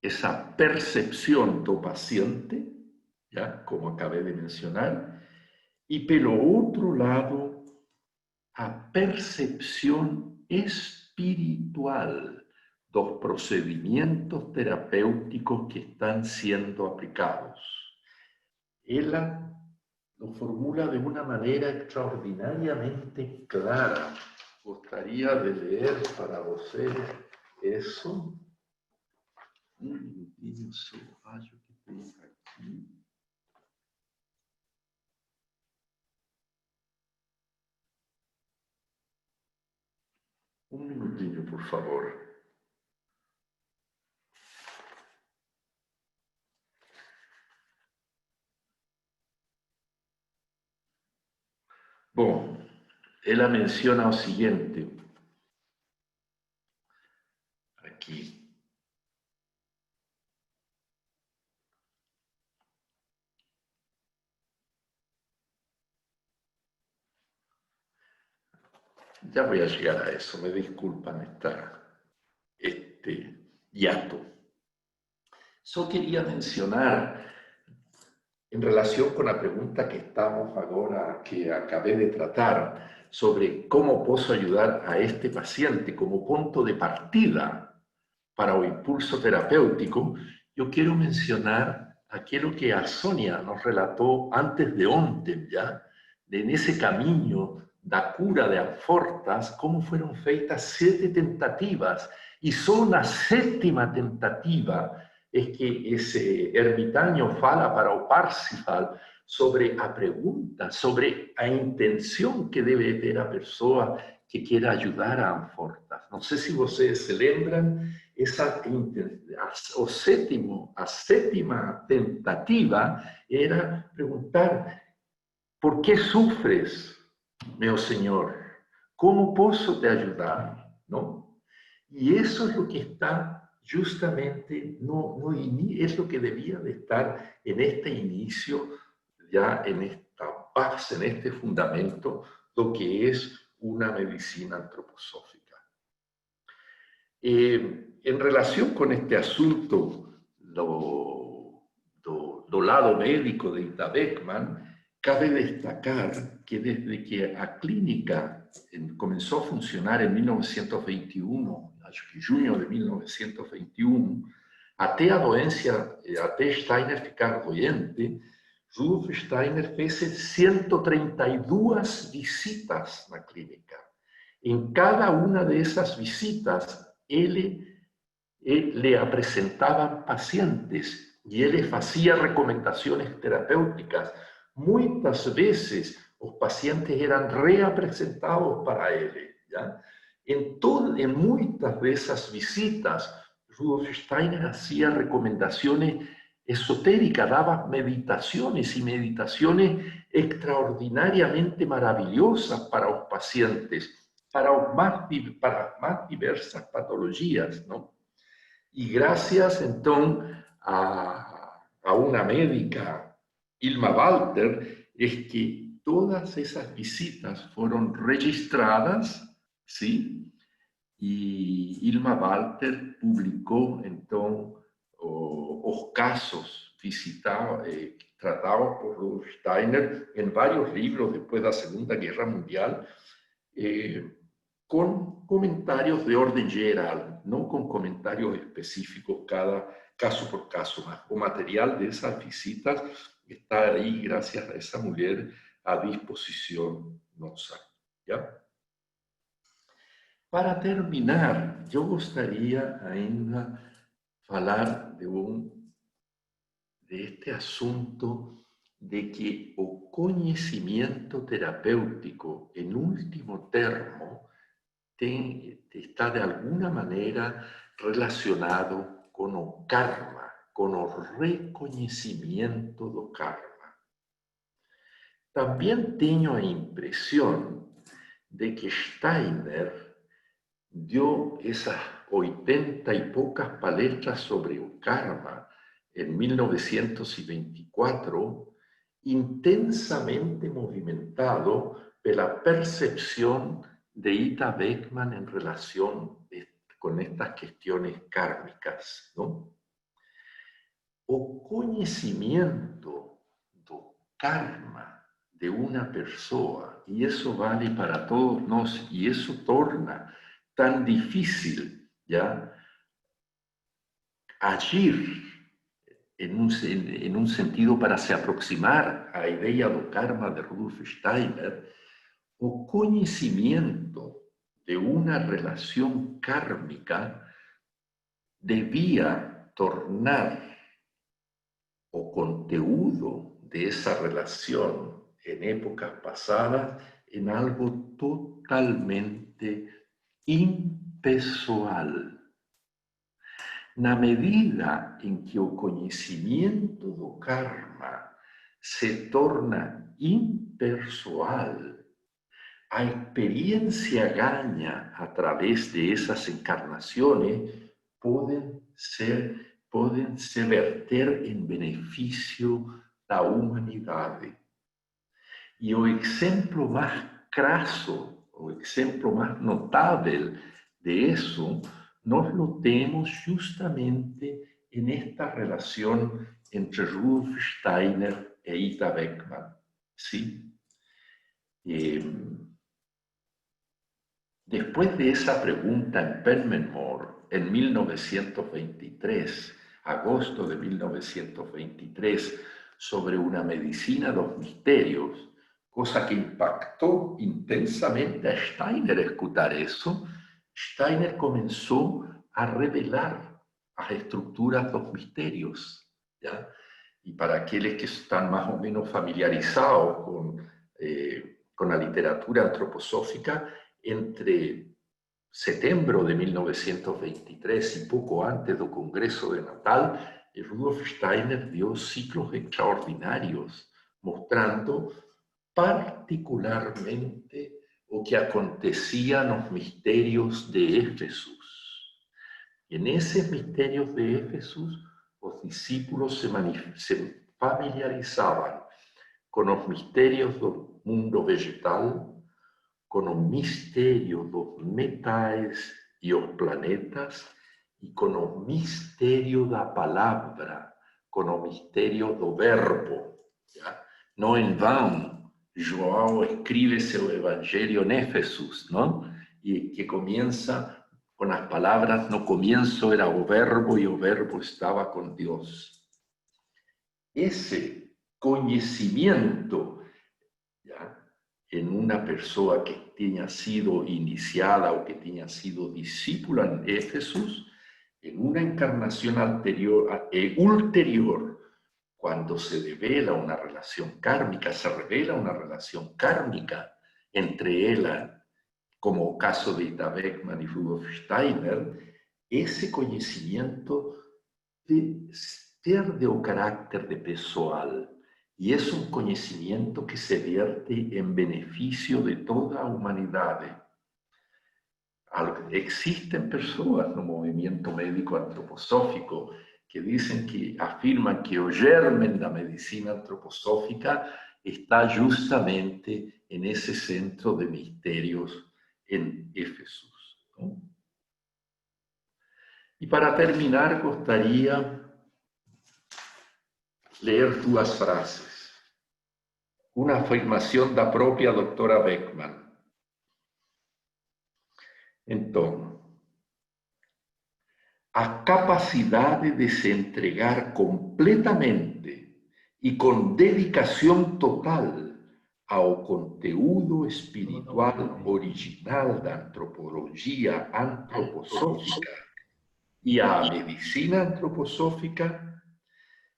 essa percepção do paciente, ¿ya? Como acabei de mencionar, e pelo outro lado, a percepção espiritual dos procedimentos terapêuticos que estão sendo aplicados. Ela lo formula de una manera extraordinariamente clara. Gustaría de leer para ustedes eso. Un minutinho, por favor. Bom, ela menciona o siguiente, aqui. Ya voy a llegar a eso, me disculpan este hiato. Só quería mencionar, en relación con la pregunta que estamos ahora, que acabé de tratar, sobre cómo puedo ayudar a este paciente como punto de partida para o impulso terapéutico, yo quiero mencionar aquello que a Sonia nos relató antes de ontem, ya, de en ese camino da cura de Amfortas, cómo fueron feitas 7 tentativas, y só na 7ª tentativa es que ese ermitaño fala para o Parsifal sobre a pregunta, sobre a intención que debe ter a pessoa que quiera ayudar a Amfortas. Não sei se vocês se lembram, a 7ª tentativa era preguntar: ¿por qué sufres, meu Señor? ¿Cómo puedo te ayudar? ¿No? Y eso es lo que está justamente, es lo que debía de estar en este inicio, ya en esta base, en este fundamento, lo que es una medicina antroposófica. En relación con este asunto do lado médico de Ita Beckmann, cabe destacar que desde que a clínica comenzó a funcionar en 1921, acho que junho de 1921, até a doença, até Steiner ficar doente, Rudolf Steiner fez 132 visitas na clínica. En cada una de esas visitas, él le presentaban pacientes y él hacía recomendaciones terapéuticas. Muchas veces los pacientes eran reapresentados para él. ¿Ya? En muchas de esas visitas, Rudolf Steiner hacía recomendaciones esotéricas, daba meditaciones y meditaciones extraordinariamente maravillosas para los pacientes, para más diversas patologías, ¿no? Y gracias entonces a una médica, Ilma Walter, es que todas esas visitas fueron registradas, ¿sí? Y Ilma Walter publicó entonces los casos tratados por Rudolf Steiner en varios libros después de la Segunda Guerra Mundial, con comentarios de orden general, no con comentarios específicos cada caso por caso. O material de esas visitas está ahí, gracias a esa mujer, a disposición nuestra. ¿Ya? Para terminar, yo gustaría ainda falar de este asunto de que o conhecimento terapéutico, en último termo, está de alguna manera relacionado con o karma, con o reconhecimiento do karma. También tengo la impresión de que Steiner dio esas 80 y pocas palestras sobre el karma en 1924, intensamente movimentado por la percepción de Ita Beckmann en relación con estas cuestiones kármicas, ¿no? O conocimiento do karma de una persona, y eso vale para todos nosotros, y eso torna tan difícil, ¿ya?, agir en un sentido para se aproximar a la idea do karma de Rudolf Steiner. O conocimiento de una relación kármica debía tornar o conteúdo de esa relación en épocas pasadas en algo totalmente impessoal. Na medida em que o conhecimento do karma se torna impessoal, a experiencia ganha a través de esas encarnaciones pueden se verter en beneficio da humanidade. E o exemplo mais crasso, o exemplo mais notável de eso, nós lo temos justamente en esta relación entre Rudolf Steiner e Ida Beckmann. ¿Sí? Después de esa pregunta en Penmanmore, en 1923, agosto de 1923, sobre una medicina de los misterios, cosa que impactó intensamente a Steiner escuchar eso, Steiner comenzó a revelar las estructuras de los misterios, ¿ya? Y para aquellos que están más o menos familiarizados con la literatura antroposófica, entre setembro de 1923 y poco antes del Congreso de Natal, Rudolf Steiner dio ciclos extraordinarios, mostrando particularmente lo que acontecía en los misterios de Éfeso. En esos misterios de Éfeso, los discípulos se familiarizaban con los misterios del mundo vegetal, con o mistério dos metais e os planetas e com o mistério da palavra, com o mistério do verbo. ¿Ya? Não em vão, João escreve seu evangelho em Éfeso, não? E que começa com as palavras: no começo era o verbo e o verbo estava com Deus. Esse conhecimento, ¿ya?, en una persona que tenía sido iniciada o que tenía sido discípula en Éfeso, en una encarnación ulterior, cuando se revela una relación kármica, entre ella, como caso de Ida Beckmann y Rudolf Steiner, ese conocimiento de ser de un carácter de pessoal. Y es un conocimiento que se vierte en beneficio de toda la humanidad. Existen personas en el movimiento médico antroposófico que afirman que el germen de la medicina antroposófica está justamente en ese centro de misterios en Éfeso, ¿no? Y para terminar, gustaría leer dos frases. Una afirmación da propia doutora Beckmann. Então, a capacidade de se entregar completamente e com dedicação total ao conteúdo espiritual original da antropologia antroposófica e à medicina antroposófica,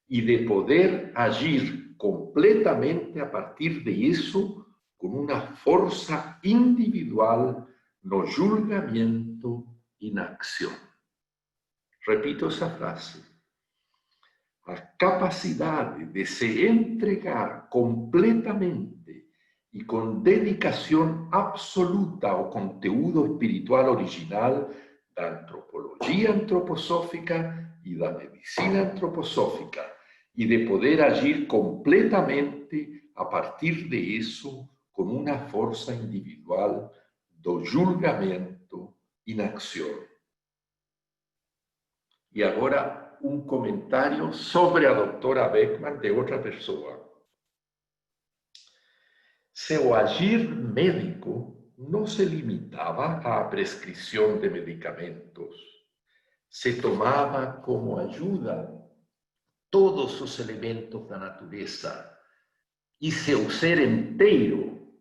y de poder agir completamente a partir de eso con una fuerza individual no julgamento y na acción. Repito esa frase. La capacidad de se entregar completamente y con dedicación absoluta ao conteúdo espiritual original da antropología antroposófica y da medicina antroposófica, y de poder agir completamente a partir de eso con una fuerza individual do julgamento y na acción. Y ahora un comentario sobre a doutora Beckmann de otra persona. Seu agir médico no se limitaba a la prescripción de medicamentos. Se tomaba como ayuda todos os elementos da natureza e seu ser inteiro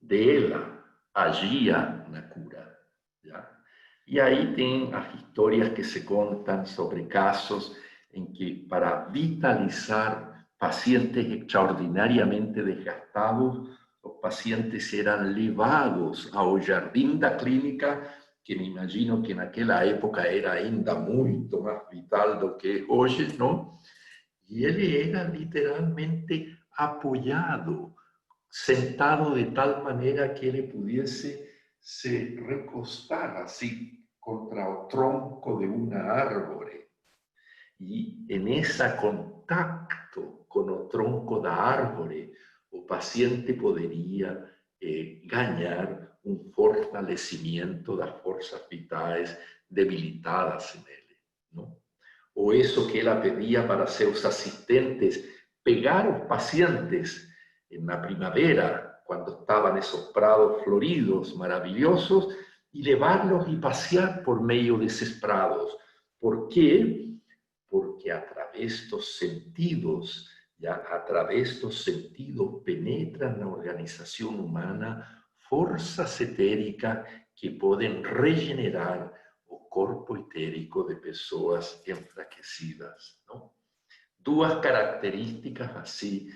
de ela agia na cura. ¿Ya? E aí tem as histórias que se contam sobre casos em que, para vitalizar pacientes extraordinariamente desgastados, os pacientes eram levados ao jardim da clínica que me imagino que naquela época era ainda muito mais vital do que hoje, não? E ele era literalmente apoiado, sentado de tal maneira que ele pudesse se recostar assim contra o tronco de uma árvore. E nesse contato com o tronco da árvore, o paciente poderia ganhar um fortalecimento das forças vitais debilitadas nele, não? Ou isso que ela pedia para seus assistentes, pegar os pacientes na primavera, quando estavam nesses prados floridos, maravilhosos, e levá-los e passear por meio desses prados. Por quê? Porque através dos sentidos, penetram na organização humana forças etéricas que podem regenerar o corpo etérico de pessoas enfraquecidas, não? Duas características assim,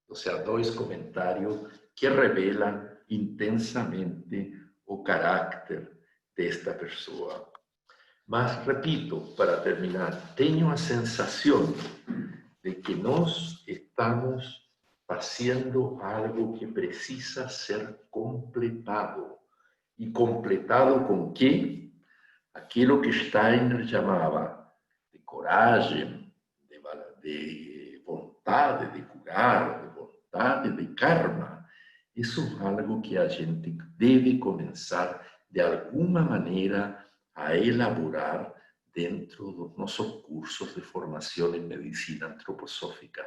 ou seja, dois comentários que revelam intensamente o caráter desta pessoa. Mas, repito, para terminar, tenho a sensação de que nós estamos fazendo algo que precisa ser completado. E completado com quê? Aquilo que Steiner chamava de coragem, de vontade de curar, de vontade de karma. Isso é algo que a gente deve começar, de alguma maneira, a elaborar dentro dos nossos cursos de formação em medicina antroposófica.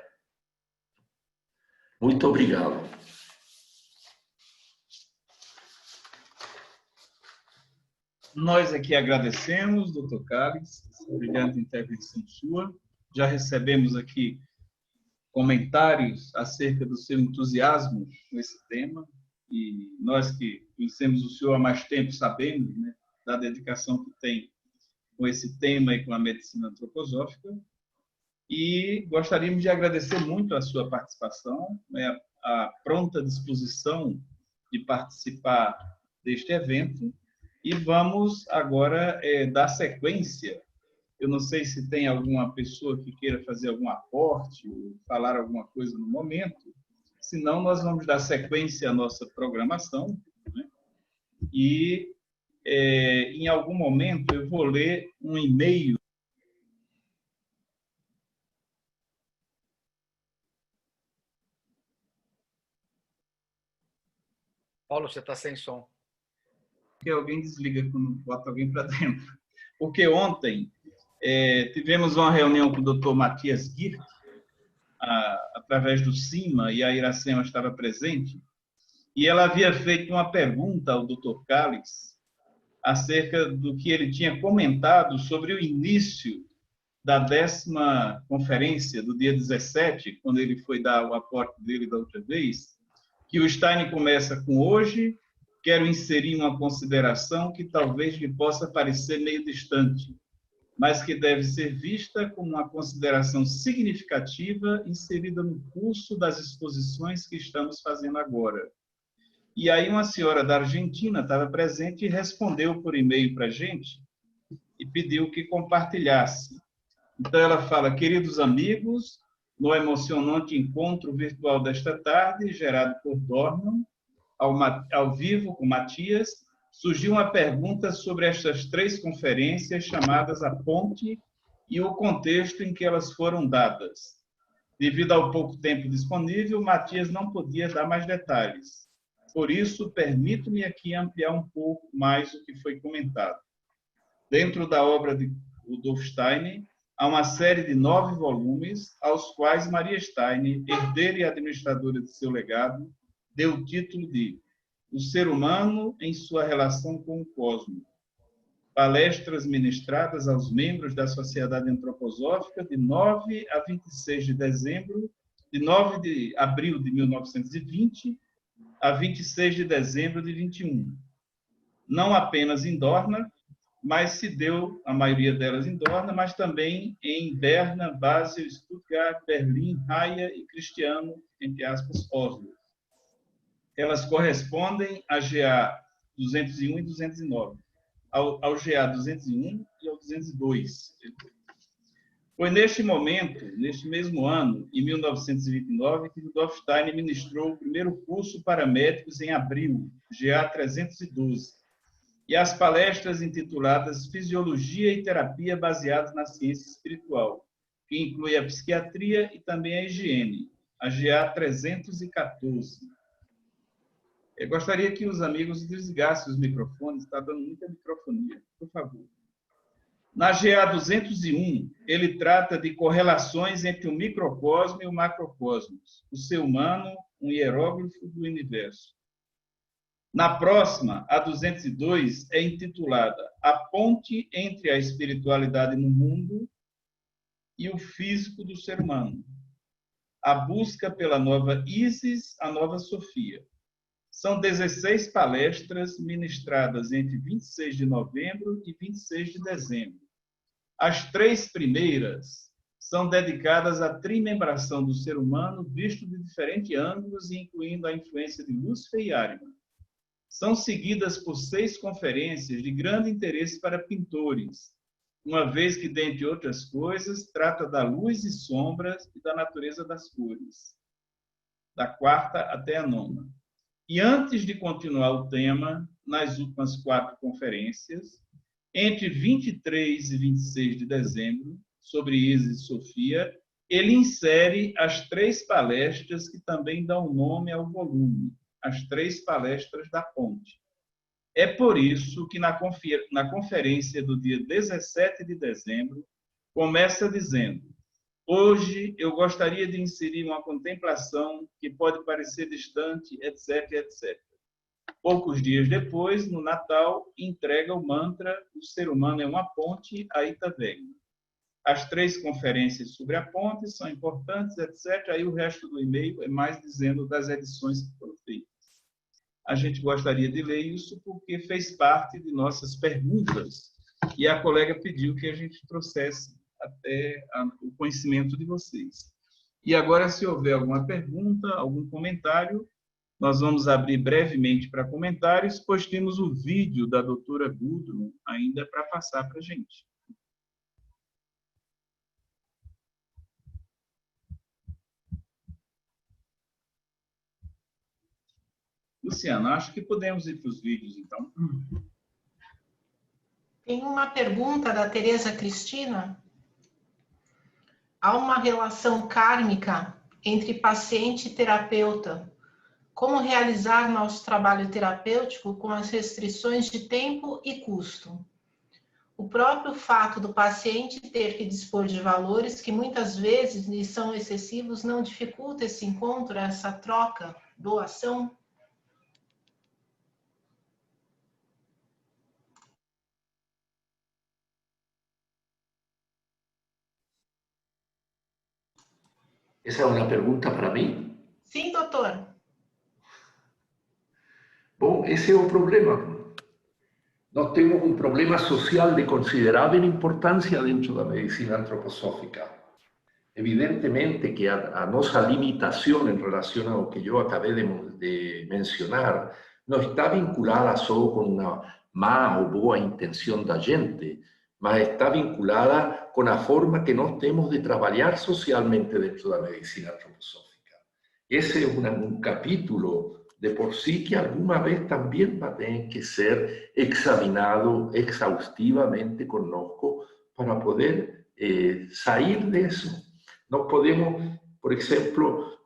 Muito obrigado. Nós aqui agradecemos, doutor Carlos, brilhante intervenção sua. Já recebemos aqui comentários acerca do seu entusiasmo com esse tema, e nós que conhecemos o senhor há mais tempo sabemos, né, da dedicação que tem com esse tema e com a medicina antroposófica, e gostaríamos de agradecer muito a sua participação, né, a pronta disposição de participar deste evento, e vamos agora dar sequência. Eu não sei se tem alguma pessoa que queira fazer algum aporte, ou falar alguma coisa no momento, senão nós vamos dar sequência à nossa programação, né? E em algum momento eu vou ler um e-mail. Paulo, você está sem som. Que alguém desliga quando bota alguém para dentro. Porque ontem tivemos uma reunião com o Dr. Matias Girk, através do CIMA, e a Iracema estava presente, e ela havia feito uma pergunta ao Dr. Calix acerca do que ele tinha comentado sobre o início da 10ª conferência, do dia 17, quando ele foi dar o aporte dele da outra vez, que o Steiner começa com hoje, quero inserir uma consideração que talvez lhe possa parecer meio distante, mas que deve ser vista como uma consideração significativa inserida no curso das exposições que estamos fazendo agora. E aí uma senhora da Argentina estava presente e respondeu por e-mail para a gente e pediu que compartilhasse. Então ela fala: queridos amigos, no emocionante encontro virtual desta tarde, gerado por Dorman, ao vivo com Matias, surgiu uma pergunta sobre estas 3 conferências chamadas A Ponte e o contexto em que elas foram dadas. Devido ao pouco tempo disponível, Matias não podia dar mais detalhes. Por isso, permito-me aqui ampliar um pouco mais o que foi comentado. Dentro da obra de Rudolf Steiner, há uma série de 9 volumes, aos quais Maria Steiner, herdeira e administradora de seu legado, deu o título de O Ser Humano em Sua Relação com o Cosmos. Palestras ministradas aos membros da Sociedade Antroposófica de 9 a 26 de dezembro, de 9 de abril de 1920 a 26 de dezembro de 21. Não apenas em Dorna, mas se deu, a maioria delas em Dorna, mas também em Berna, Basel, Stuttgart, Berlim, Haia e Cristiano, entre aspas, Oslo. Elas correspondem a GA 201 e 209, ao GA 201 e ao 202. Foi neste momento, neste mesmo ano, em 1929, que Rudolf Steiner ministrou o primeiro curso para médicos em abril, GA 312, e as palestras intituladas Fisiologia e Terapia baseadas na Ciência Espiritual, que inclui a psiquiatria e também a higiene, a GA 314. Eu gostaria que os amigos desligassem os microfones, está dando muita microfonia, por favor. Na GA 201, ele trata de correlações entre o microcosmo e o macrocosmos, o ser humano, um hieróglifo do universo. Na próxima, a 202, é intitulada A Ponte entre a Espiritualidade no Mundo e o Físico do Ser Humano. A busca pela nova Isis, a nova Sofia. São 16 palestras ministradas entre 26 de novembro e 26 de dezembro. As 3 primeiras são dedicadas à trimembração do ser humano visto de diferentes ângulos, incluindo a influência de Lúcifer e Ariman. São seguidas por 6 conferências de grande interesse para pintores, uma vez que, dentre outras coisas, trata da luz e sombras e da natureza das cores, da 4ª até a 9ª. E antes de continuar o tema, nas últimas 4 conferências, entre 23 e 26 de dezembro, sobre Isis e Sofia, ele insere as 3 palestras que também dão nome ao volume, as 3 palestras da Ponte. É por isso que na conferência do dia 17 de dezembro, começa dizendo: hoje eu gostaria de inserir uma contemplação que pode parecer distante, etc, etc. Poucos dias depois, no Natal, entrega o mantra O Ser Humano é uma Ponte, Aita Vegna. As 3 conferências sobre a ponte são importantes, etc. Aí o resto do e-mail é mais dizendo das edições que foram feitas. A gente gostaria de ler isso porque fez parte de nossas perguntas e a colega pediu que a gente trouxesse até o conhecimento de vocês. E agora, se houver alguma pergunta, algum comentário, nós vamos abrir brevemente para comentários, pois temos o vídeo da doutora Gudrun ainda para passar para a gente. Luciana, acho que podemos ir para os vídeos, então. Tem uma pergunta da Tereza Cristina. Há uma relação kármica entre paciente e terapeuta. Como realizar nosso trabalho terapêutico com as restrições de tempo e custo? O próprio fato do paciente ter que dispor de valores que muitas vezes lhe são excessivos não dificulta esse encontro, essa troca, doação? Essa é uma pergunta para mim? Sim, doutor. Bom, esse é o problema. Nós temos um problema social de considerável importância dentro da medicina antroposófica. Evidentemente que a nossa limitação em relação ao que eu acabei de mencionar não está vinculada só com uma má ou boa intenção da gente, mas está vinculada com a forma que nós temos de trabalhar socialmente dentro da medicina antroposófica. Esse é um capítulo de por sí que alguma vez também vai ter que ser examinado exaustivamente conosco para poder sair disso. Nós podemos, por exemplo,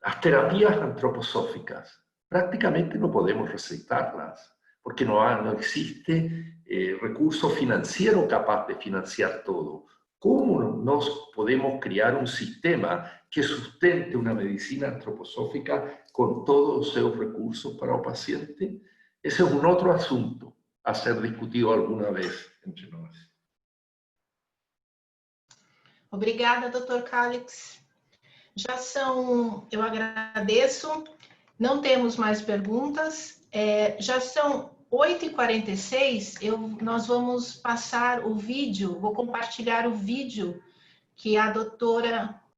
as terapias antroposóficas, praticamente não podemos receitarlas, porque não existe recurso financeiro capaz de financiar todo. Como nós podemos criar um sistema que sustente uma medicina antroposófica com todos os seus recursos para o paciente? Esse é um outro assunto a ser discutido alguma vez entre nós. Obrigada, doutor Calix. Eu agradeço, não temos mais perguntas, já são 8h46, nós vamos passar o vídeo, vou compartilhar o vídeo que a doutora